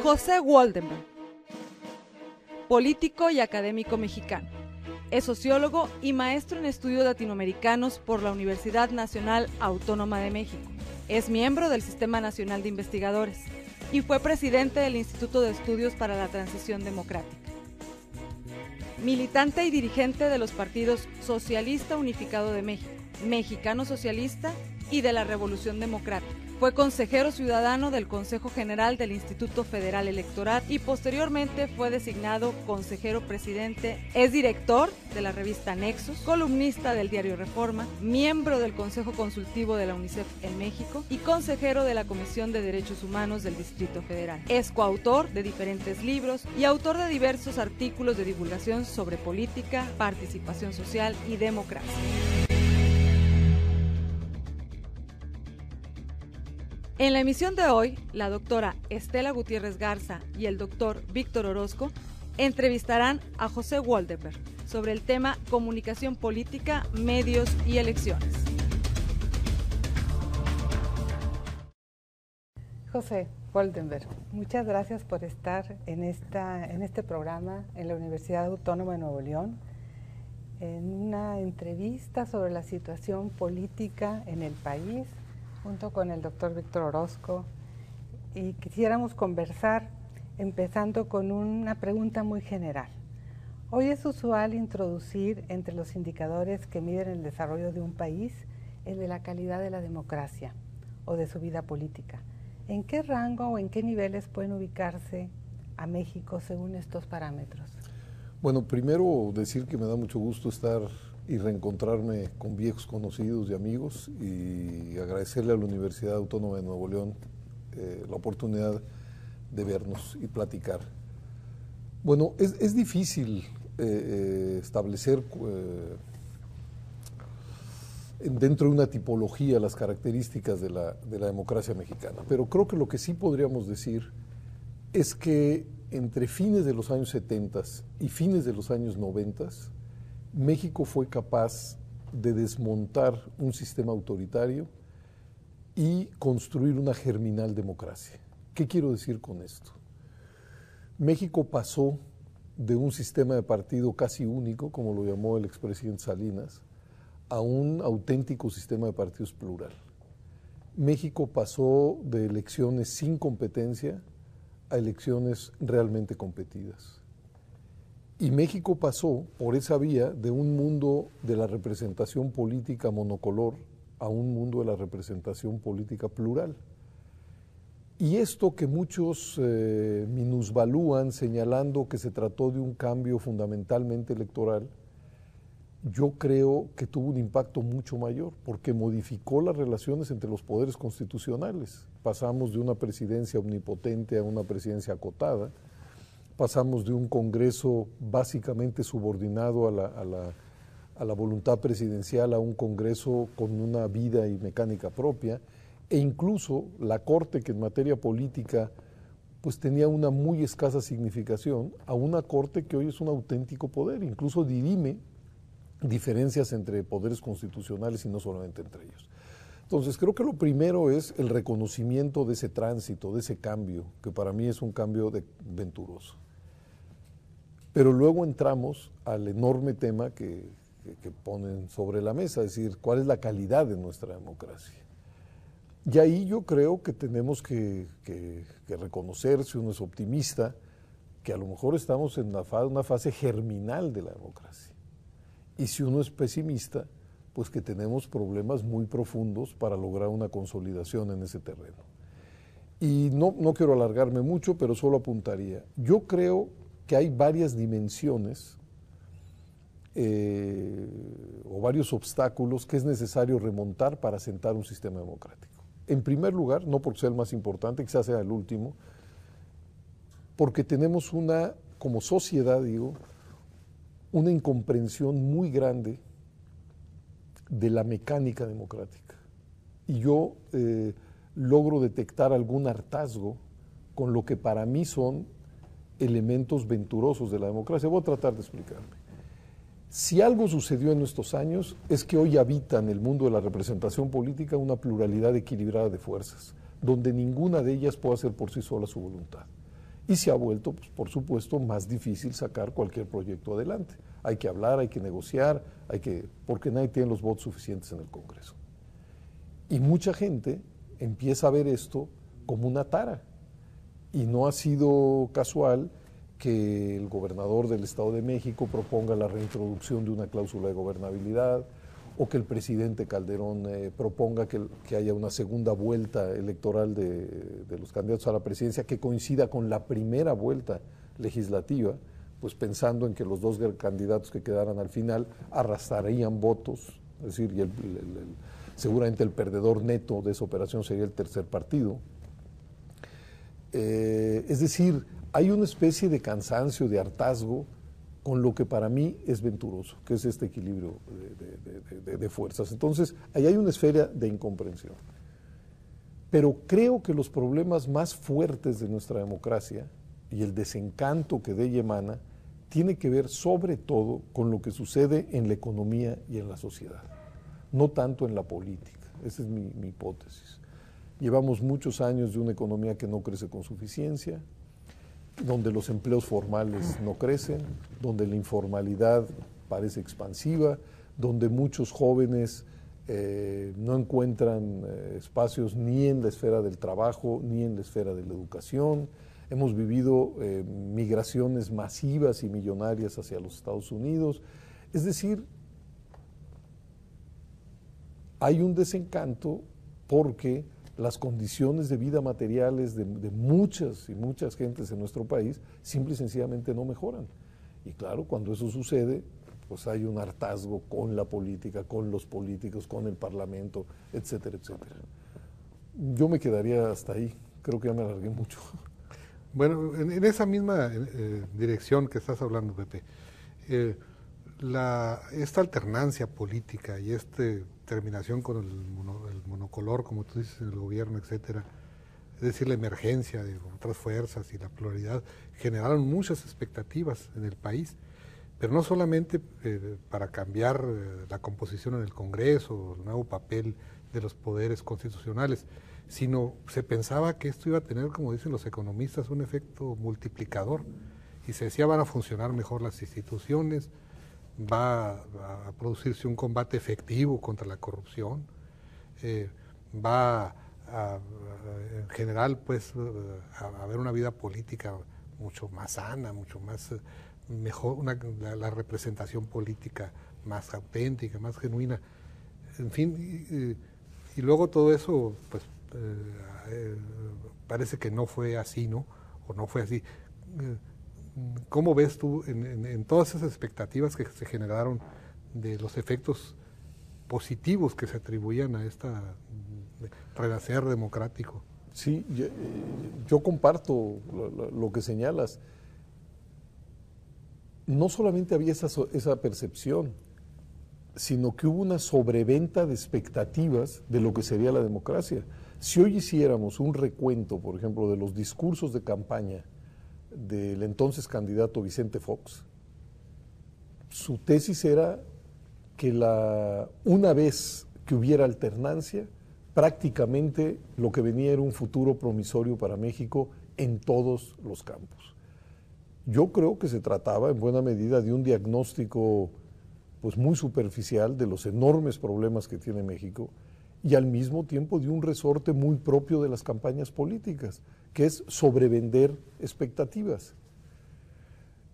José Woldenberg, político y académico mexicano. Es sociólogo y maestro en estudios latinoamericanos por la Universidad Nacional Autónoma de México. Es miembro del Sistema Nacional de Investigadores y fue presidente del Instituto de Estudios para la Transición Democrática. Militante y dirigente de los partidos Socialista Unificado de México, Mexicano Socialista y de la Revolución Democrática. Fue consejero ciudadano del Consejo General del Instituto Federal Electoral y posteriormente fue designado consejero presidente. Es director de la revista Nexos, columnista del diario Reforma, miembro del Consejo Consultivo de la UNICEF en México y consejero de la Comisión de Derechos Humanos del Distrito Federal. Es coautor de diferentes libros y autor de diversos artículos de divulgación sobre política, participación social y democracia. En la emisión de hoy, la doctora Estela Gutiérrez Garza y el doctor Víctor Orozco entrevistarán a José Woldenberg sobre el tema comunicación política, medios y elecciones. José Woldenberg, muchas gracias por estar en este programa en la Universidad Autónoma de Nuevo León, en una entrevista sobre la situación política en el país, junto con el doctor Víctor Orozco, y quisiéramos conversar empezando con una pregunta muy general. Hoy es usual introducir entre los indicadores que miden el desarrollo de un país el de la calidad de la democracia o de su vida política. ¿En qué rango o en qué niveles pueden ubicarse a México según estos parámetros? Bueno, primero decir que me da mucho gusto estar y reencontrarme con viejos conocidos y amigos, y agradecerle a la Universidad Autónoma de Nuevo León la oportunidad de vernos y platicar. Bueno, es difícil establecer dentro de una tipología las características de la democracia mexicana, pero creo que lo que sí podríamos decir es que entre fines de los años 70 y fines de los años 90, México fue capaz de desmontar un sistema autoritario y construir una germinal democracia. ¿Qué quiero decir con esto? México pasó de un sistema de partido casi único, como lo llamó el expresidente Salinas, a un auténtico sistema de partidos plural. México pasó de elecciones sin competencia a elecciones realmente competidas. Y México pasó por esa vía de un mundo de la representación política monocolor a un mundo de la representación política plural. Y esto que muchos minusvalúan señalando que se trató de un cambio fundamentalmente electoral, yo creo que tuvo un impacto mucho mayor, porque modificó las relaciones entre los poderes constitucionales. Pasamos de una presidencia omnipotente a una presidencia acotada. Pasamos de un Congreso básicamente subordinado a la voluntad presidencial a un Congreso con una vida y mecánica propia, e incluso la Corte, que en materia política pues tenía una muy escasa significación, a una Corte que hoy es un auténtico poder, incluso dirime diferencias entre poderes constitucionales y no solamente entre ellos. Entonces, creo que lo primero es el reconocimiento de ese tránsito, de ese cambio, que para mí es un cambio venturoso. Pero luego entramos al enorme tema que ponen sobre la mesa, es decir, ¿cuál es la calidad de nuestra democracia? Y ahí yo creo que tenemos que reconocer, si uno es optimista, que a lo mejor estamos en una fase germinal de la democracia. Y si uno es pesimista, pues que tenemos problemas muy profundos para lograr una consolidación en ese terreno. Y no quiero alargarme mucho, pero solo apuntaría. Yo creo que hay varias dimensiones o varios obstáculos que es necesario remontar para asentar un sistema democrático. En primer lugar, no porque sea el más importante, quizás sea el último, porque tenemos como sociedad, una incomprensión muy grande de la mecánica democrática. Y yo logro detectar algún hartazgo con lo que para mí son elementos venturosos de la democracia. Voy a tratar de explicarme. Si algo sucedió en estos años es que hoy habita en el mundo de la representación política una pluralidad equilibrada de fuerzas, donde ninguna de ellas puede hacer por sí sola su voluntad. y se ha vuelto, pues, por supuesto, más difícil sacar cualquier proyecto adelante. Hay que hablar, hay que negociar, porque nadie tiene los votos suficientes en el Congreso. Y mucha gente empieza a ver esto como una tara. Y no ha sido casual que el gobernador del Estado de México proponga la reintroducción de una cláusula de gobernabilidad, o que el presidente Calderón proponga que haya una segunda vuelta electoral de los candidatos a la presidencia que coincida con la primera vuelta legislativa, pues pensando en que los dos candidatos que quedaran al final arrastrarían votos, es decir, seguramente el perdedor neto de esa operación sería el tercer partido. Es decir, hay una especie de cansancio, de hartazgo, con lo que para mí es venturoso, que es este equilibrio de fuerzas. Entonces, ahí hay una esfera de incomprensión. Pero creo que los problemas más fuertes de nuestra democracia y el desencanto que de ella emana tiene que ver sobre todo con lo que sucede en la economía y en la sociedad, no tanto en la política. Esa es mi hipótesis. Llevamos muchos años de una economía que no crece con suficiencia, donde los empleos formales no crecen, donde la informalidad parece expansiva, donde muchos jóvenes no encuentran espacios ni en la esfera del trabajo ni en la esfera de la educación. Hemos vivido migraciones masivas y millonarias hacia los Estados Unidos. Es decir, hay un desencanto porque las condiciones de vida materiales de muchas y muchas gentes en nuestro país simple y sencillamente no mejoran. Y claro, cuando eso sucede, pues hay un hartazgo con la política, con los políticos, con el Parlamento, etcétera, etcétera. Yo me quedaría hasta ahí, creo que ya me alargué mucho. Bueno, en esa misma dirección que estás hablando, Pepe, esta alternancia política y esta terminación con el monocolor, como tú dices, en el gobierno, etcétera, es decir, la emergencia de otras fuerzas y la pluralidad, generaron muchas expectativas en el país, pero no solamente para cambiar la composición en el Congreso, el nuevo papel de los poderes constitucionales, sino se pensaba que esto iba a tener, como dicen los economistas, un efecto multiplicador, y se decía van a funcionar mejor las instituciones, va a producirse un combate efectivo contra la corrupción, va en general pues a haber una vida política mucho más sana, mucho más mejor, la representación política más auténtica, más genuina, en fin, y luego todo eso pues parece que no fue así, ¿no? O no fue así. ¿Cómo ves tú en todas esas expectativas que se generaron de los efectos positivos que se atribuían a esta renacer democrático? Sí, yo comparto lo que señalas. No solamente había esa percepción, sino que hubo una sobreventa de expectativas de lo que sería la democracia. Si hoy hiciéramos un recuento, por ejemplo, de los discursos de campaña del entonces candidato Vicente Fox, su tesis era que una vez que hubiera alternancia, prácticamente lo que venía era un futuro promisorio para México en todos los campos. Yo creo que se trataba en buena medida de un diagnóstico pues muy superficial de los enormes problemas que tiene México y al mismo tiempo de un resorte muy propio de las campañas políticas, que es sobrevender expectativas.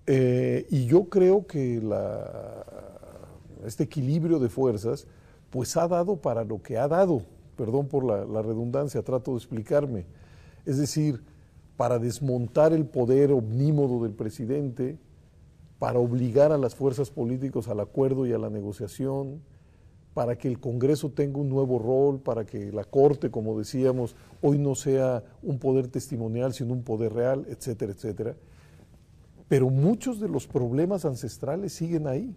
Y yo creo que este equilibrio de fuerzas pues ha dado para lo que ha dado, perdón por la redundancia, trato de explicarme, es decir, para desmontar el poder omnímodo del presidente, para obligar a las fuerzas políticas al acuerdo y a la negociación, para que el Congreso tenga un nuevo rol, para que la Corte, como decíamos, hoy no sea un poder testimonial, sino un poder real, etcétera, etcétera. Pero muchos de los problemas ancestrales siguen ahí.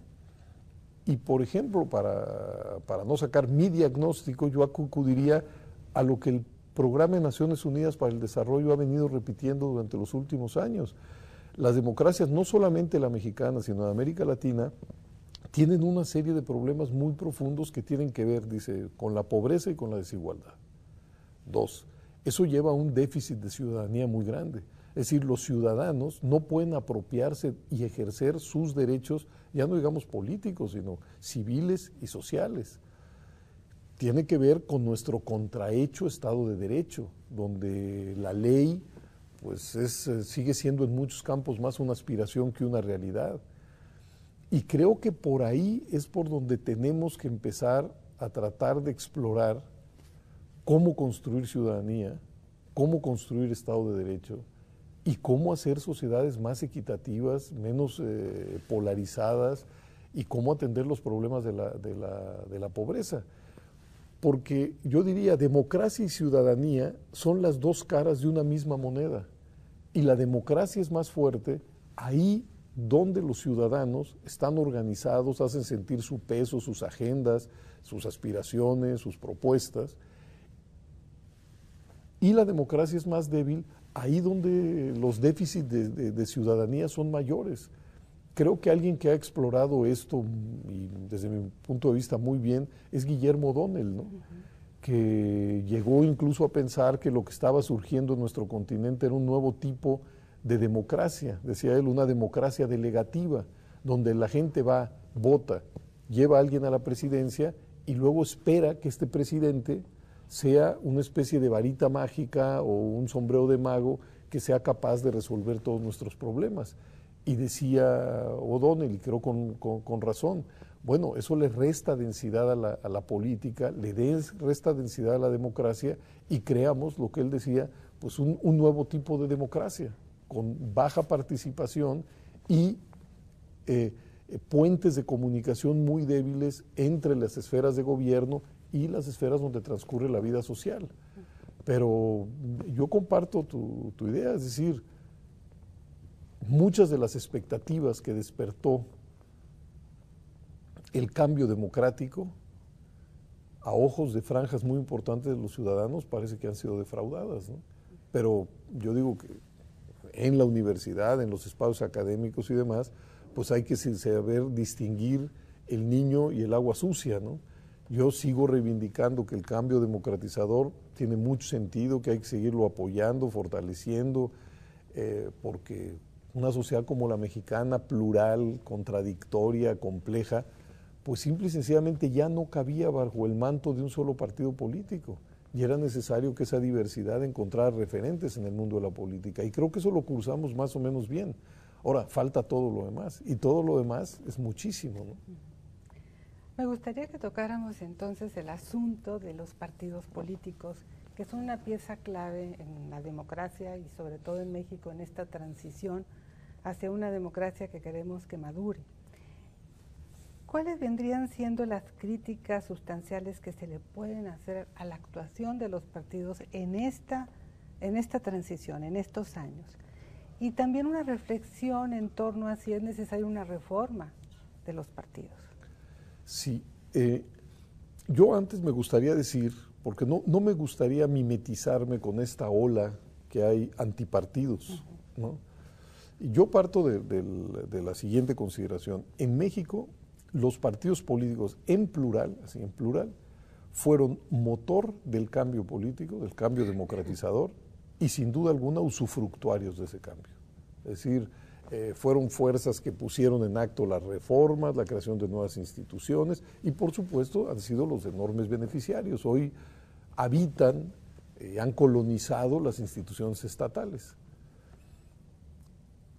Y, por ejemplo, para no sacar mi diagnóstico, yo acudiría a lo que el Programa de Naciones Unidas para el Desarrollo ha venido repitiendo durante los últimos años. Las democracias, no solamente la mexicana, sino de América Latina, tienen una serie de problemas muy profundos que tienen que ver, dice, con la pobreza y con la desigualdad. 2, eso lleva a un déficit de ciudadanía muy grande. Es decir, los ciudadanos no pueden apropiarse y ejercer sus derechos, ya no digamos políticos, sino civiles y sociales. Tiene que ver con nuestro contrahecho Estado de Derecho, donde la ley pues sigue siendo en muchos campos más una aspiración que una realidad. Y creo que por ahí es por donde tenemos que empezar a tratar de explorar cómo construir ciudadanía, cómo construir Estado de Derecho y cómo hacer sociedades más equitativas, menos polarizadas, y cómo atender los problemas de la pobreza. Porque yo diría, democracia y ciudadanía son las dos caras de una misma moneda. Y la democracia es más fuerte ahí donde los ciudadanos están organizados, hacen sentir su peso, sus agendas, sus aspiraciones, sus propuestas. Y la democracia es más débil ahí donde los déficits de ciudadanía son mayores. Creo que alguien que ha explorado esto, y desde mi punto de vista muy bien, es Guillermo O'Donnell, ¿no? Que llegó incluso a pensar que lo que estaba surgiendo en nuestro continente era un nuevo tipo de democracia, decía él, una democracia delegativa, donde la gente va, vota, lleva a alguien a la presidencia y luego espera que este presidente sea una especie de varita mágica o un sombrero de mago que sea capaz de resolver todos nuestros problemas. Y decía O'Donnell, y creo con razón, bueno, eso le resta densidad a la política, resta densidad a la democracia, y creamos, lo que él decía, pues un nuevo tipo de democracia, con baja participación y puentes de comunicación muy débiles entre las esferas de gobierno y las esferas donde transcurre la vida social. Pero yo comparto tu idea, es decir, muchas de las expectativas que despertó el cambio democrático a ojos de franjas muy importantes de los ciudadanos parece que han sido defraudadas, ¿no? Pero yo digo que en la universidad, en los espacios académicos y demás, pues hay que saber distinguir el niño y el agua sucia, ¿no? Yo sigo reivindicando que el cambio democratizador tiene mucho sentido, que hay que seguirlo apoyando, fortaleciendo, porque una sociedad como la mexicana, plural, contradictoria, compleja, pues simple y sencillamente ya no cabía bajo el manto de un solo partido político, y era necesario que esa diversidad encontrara referentes en el mundo de la política, y creo que eso lo cursamos más o menos bien. Ahora, falta todo lo demás, y todo lo demás es muchísimo, ¿no? Me gustaría que tocáramos entonces el asunto de los partidos políticos, que son una pieza clave en la democracia y sobre todo en México en esta transición hacia una democracia que queremos que madure. ¿Cuáles vendrían siendo las críticas sustanciales que se le pueden hacer a la actuación de los partidos en esta transición, en estos años? Y también una reflexión en torno a si es necesaria una reforma de los partidos. Sí, yo antes me gustaría decir, porque no me gustaría mimetizarme con esta ola que hay antipartidos, ¿no? Yo parto de la siguiente consideración. En México, los partidos políticos en plural, así en plural, fueron motor del cambio político, del cambio democratizador, y sin duda alguna usufructuarios de ese cambio. Es decir, fueron fuerzas que pusieron en acto las reformas, la creación de nuevas instituciones, y por supuesto han sido los enormes beneficiarios. Hoy habitan, han colonizado las instituciones estatales.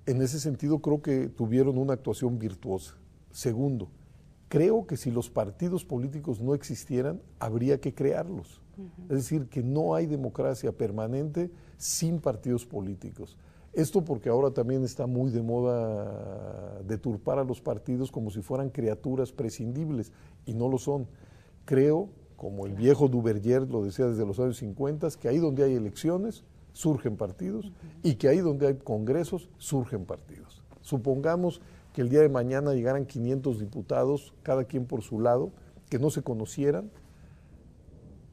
En ese sentido creo que tuvieron una actuación virtuosa. Segundo, creo que si los partidos políticos no existieran, habría que crearlos. Es decir, que no hay democracia permanente sin partidos políticos. Esto porque ahora también está muy de moda deturpar a los partidos como si fueran criaturas prescindibles, y no lo son. Creo, como el viejo Duverger lo decía desde los años 50, que ahí donde hay elecciones surgen partidos, y que ahí donde hay congresos surgen partidos. Supongamos que el día de mañana llegaran 500 diputados, cada quien por su lado, que no se conocieran,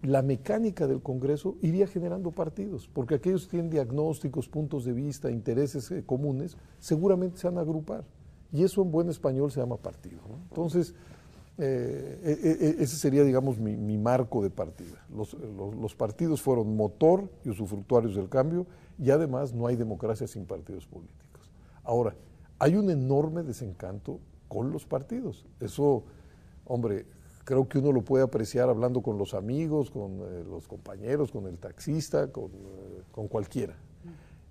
la mecánica del Congreso iría generando partidos, porque aquellos que tienen diagnósticos, puntos de vista, intereses comunes, seguramente se van a agrupar. Y eso en buen español se llama partido, ¿no? Entonces, Ese sería, digamos, mi marco de partida. Los partidos fueron motor y usufructuarios del cambio, y además no hay democracia sin partidos políticos. Ahora, hay un enorme desencanto con los partidos. Eso, hombre, creo que uno lo puede apreciar hablando con los amigos, con los compañeros, con el taxista, con cualquiera.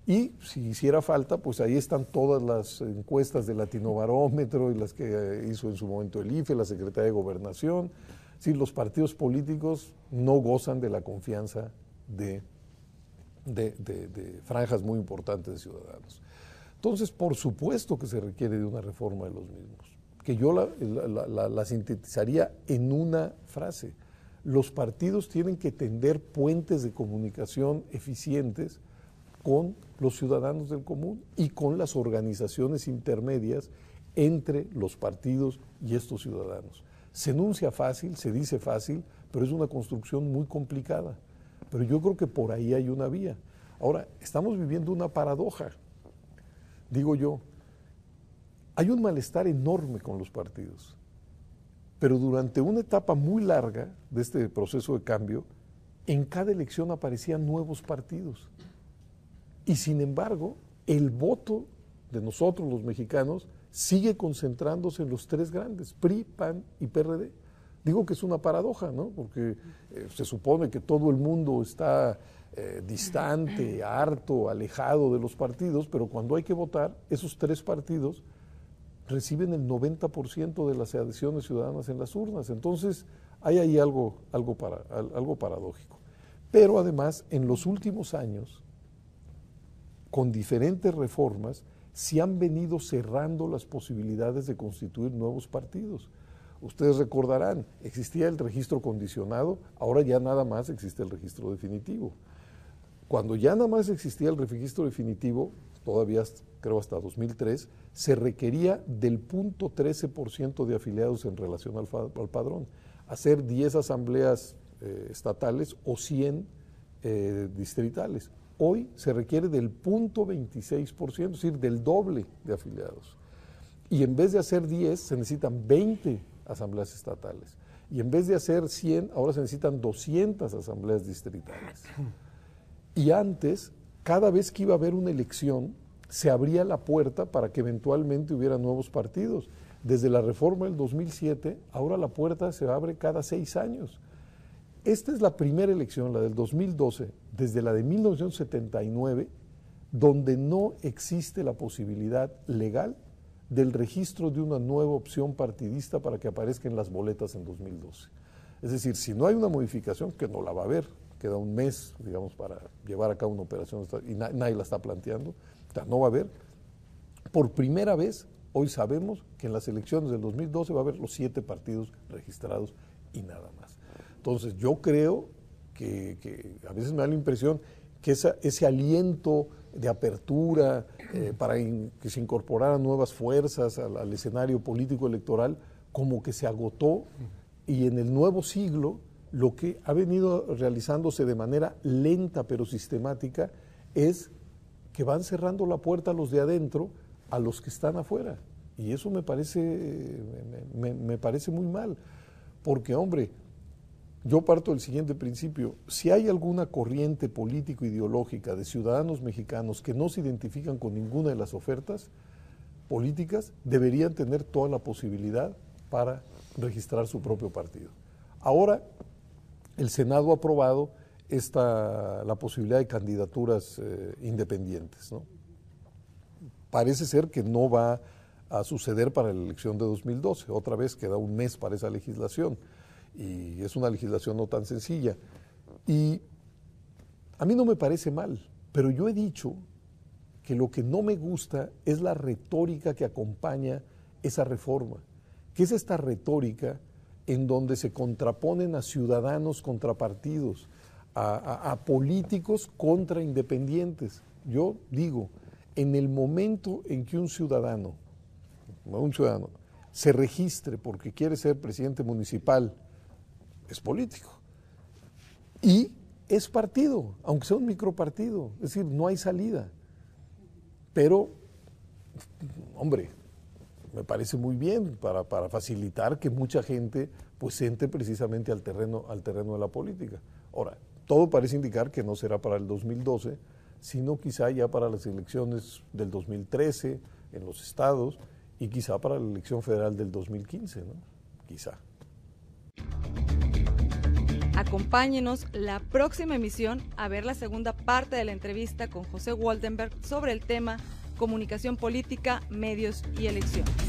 Y si hiciera falta, pues ahí están todas las encuestas de Latinobarómetro y las que hizo en su momento el IFE, la Secretaría de Gobernación. Sí, los partidos políticos no gozan de la confianza de franjas muy importantes de ciudadanos. Entonces, por supuesto que se requiere de una reforma de los mismos, que yo la sintetizaría en una frase. Los partidos tienen que tender puentes de comunicación eficientes con los ciudadanos del común y con las organizaciones intermedias entre los partidos y estos ciudadanos. Se enuncia fácil, se dice fácil, pero es una construcción muy complicada. Pero yo creo que por ahí hay una vía. Ahora, estamos viviendo una paradoja, digo yo. Hay un malestar enorme con los partidos, pero durante una etapa muy larga de este proceso de cambio, en cada elección aparecían nuevos partidos. Y sin embargo, el voto de nosotros los mexicanos sigue concentrándose en los tres grandes, PRI, PAN y PRD. Digo que es una paradoja, ¿no? Porque se supone que todo el mundo está distante, harto, alejado de los partidos, pero cuando hay que votar, esos tres partidos reciben el 90% de las adhesiones ciudadanas en las urnas. Entonces, hay ahí algo paradójico. Pero además, en los últimos años, con diferentes reformas, se han venido cerrando las posibilidades de constituir nuevos partidos. Ustedes recordarán, existía el registro condicionado, ahora ya nada más existe el registro definitivo. Cuando ya nada más existía el registro definitivo, todavía creo hasta 2003, se requería del 0.13% de afiliados en relación al padrón. Hacer 10 asambleas estatales o 100 distritales. Hoy se requiere del 0.26%, es decir, del doble de afiliados. Y en vez de hacer 10, se necesitan 20 asambleas estatales. Y en vez de hacer 100, ahora se necesitan 200 asambleas distritales. Y antes, cada vez que iba a haber una elección, se abría la puerta para que eventualmente hubiera nuevos partidos. Desde la reforma del 2007, ahora la puerta se abre cada 6 años. Esta es la primera elección, la del 2012, desde la de 1979, donde no existe la posibilidad legal del registro de una nueva opción partidista para que aparezca en las boletas en 2012. Es decir, si no hay una modificación, que no la va a haber, queda un mes, digamos, para llevar a cabo una operación y nadie la está planteando, o sea, no va a haber. Por primera vez, hoy sabemos que en las elecciones del 2012 va a haber los 7 partidos registrados y nada más. Entonces, yo creo que a veces me da la impresión que ese aliento de apertura para que se incorporaran nuevas fuerzas al escenario político electoral, como que se agotó, y en el nuevo siglo lo que ha venido realizándose de manera lenta pero sistemática es que van cerrando la puerta a los de adentro a los que están afuera. Y eso me parece muy mal, porque, hombre, yo parto del siguiente principio: si hay alguna corriente político-ideológica de ciudadanos mexicanos que no se identifican con ninguna de las ofertas políticas, deberían tener toda la posibilidad para registrar su propio partido. Ahora, el Senado ha aprobado la posibilidad de candidaturas independientes, ¿no? Parece ser que no va a suceder para la elección de 2012, otra vez queda un mes para esa legislación. Y es una legislación no tan sencilla. Y a mí no me parece mal, pero yo he dicho que lo que no me gusta es la retórica que acompaña esa reforma, que es esta retórica en donde se contraponen a ciudadanos contra partidos, a políticos contra independientes. Yo digo, en el momento en que un ciudadano se registre porque quiere ser presidente municipal, es político. Y es partido, aunque sea un micropartido, es decir, no hay salida. Pero, hombre, me parece muy bien para facilitar que mucha gente pues entre precisamente al terreno de la política. Ahora, todo parece indicar que no será para el 2012, sino quizá ya para las elecciones del 2013 en los estados y quizá para la elección federal del 2015, ¿no? Quizá. Acompáñenos la próxima emisión a ver la segunda parte de la entrevista con José Woldenberg sobre el tema comunicación política, medios y elecciones.